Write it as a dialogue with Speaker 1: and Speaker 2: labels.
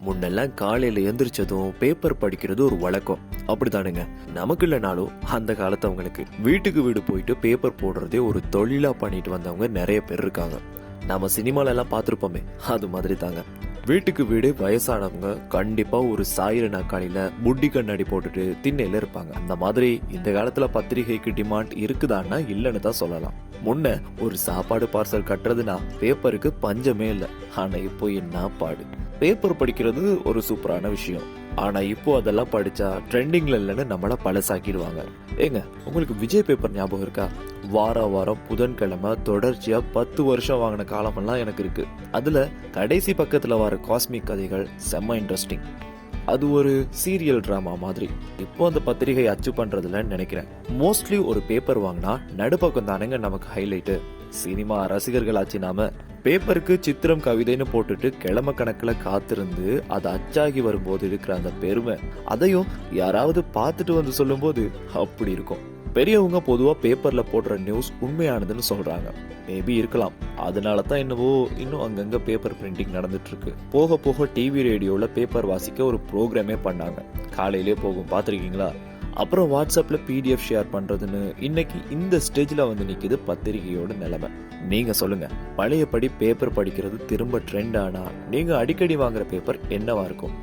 Speaker 1: முன்னெல்லாம் காலையில எந்திரிச்சதும் பேப்பர் படிக்கிறது ஒரு வழக்கம், அப்படித்தானுங்க? நமக்கு இல்லைனாலும் அந்த காலத்தவங்களுக்கு வீட்டுக்கு வீடு போயிட்டு பேப்பர் போடுறதே ஒரு தொழிலா பண்ணிட்டு வந்தவங்க நிறைய பேர் இருக்காங்க. நாம சினிமால எல்லாம் பார்த்திருப்போமே, அது மாதிரி தாங்க. வீட்டுக்கு வீடு வயசானவங்க கண்டிப்பா ஒரு சாயிர நாற்காலியில புட்டி கண்ணாடி போட்டுட்டு திண்ணையில இருப்பாங்க. அந்த மாதிரி இந்த காலத்துல பத்திரிகைக்கு டிமாண்ட் இருக்குதான்னா இல்லன்னு தான் சொல்லலாம். முன்ன ஒரு சாப்பாடு பார்சல் கட்டுறதுனா பேப்பருக்கு பஞ்சமே இல்லை. ஆனா இப்போ என்ன பாடு! பேப்பர் படிக்கிறது ஒரு சூப்பரான விஷயம். ஆனா இப்போ அதெல்லாம் படிச்சா ட்ரெண்டிங்ல இல்லைன்னு நம்மள பழசாக்கிடுவாங்க. ஏங்க, உங்களுக்கு விஜய் பேப்பர் ஞாபகம் இருக்கா? வாரம் புதன்கிழமை தொடர்ச்சியா 10 வருஷம் வாங்கின காலமெல்லாம் எனக்கு இருக்கு. அதுல கடைசி பக்கத்துல வர காஸ்மிக் கதைகள் செம்ம இன்ட்ரெஸ்டிங். அது ஒரு சீரியல் டிராமா மாதிரி. இப்போ அந்த பத்திரிகை அச்சு பண்றதுலன்னு நினைக்கிறேன். மோஸ்ட்லி ஒரு பேப்பர் வாங்கினா நடுப்பக்கம் தானேங்க நமக்கு ஹைலைட்டு. சினிமா ரசிகர்கள் ஆச்சு நாம பேப்பருக்கு சித்திரம் கவிதைன்னு போட்டுட்டு கிழமை கணக்குல காத்திருந்து அது அச்சாகி வரும்போது இருக்கிற அந்த பெருமை, அதையும் யாராவது பார்த்துட்டு வந்து சொல்லும் போது அப்படி இருக்கும். பெரியவங்க பொதுவா பேப்பர்ல போடுற நியூஸ் உண்மையானதுன்னு சொல்றாங்க. மேபி இருக்கலாம். அதனால தான் என்னவோ இன்னும் அங்கங்க பேப்பர் பிரிண்டிங் நடந்துட்டு இருக்கு. போக போக டிவி ரேடியோல பேப்பர் வாசிக்க ஒரு ப்ரோக்ராமே பண்ணாங்க. காலையிலே போகும், பார்த்திருக்கீங்களா? அப்புறம் வாட்ஸ்அப்ல பிடிஎஃப் ஷேர் பண்றதுன்னு இன்னைக்கு இந்த ஸ்டேஜ்ல வந்து நிக்குது பத்திரிகையோட நிலைமை. நீங்க சொல்லுங்க, பழையபடி பேப்பர் படிக்கிறது திரும்ப ட்ரெண்ட் ஆனா நீங்க அடிக்கடி வாங்குற பேப்பர் என்னவா இருக்கும்?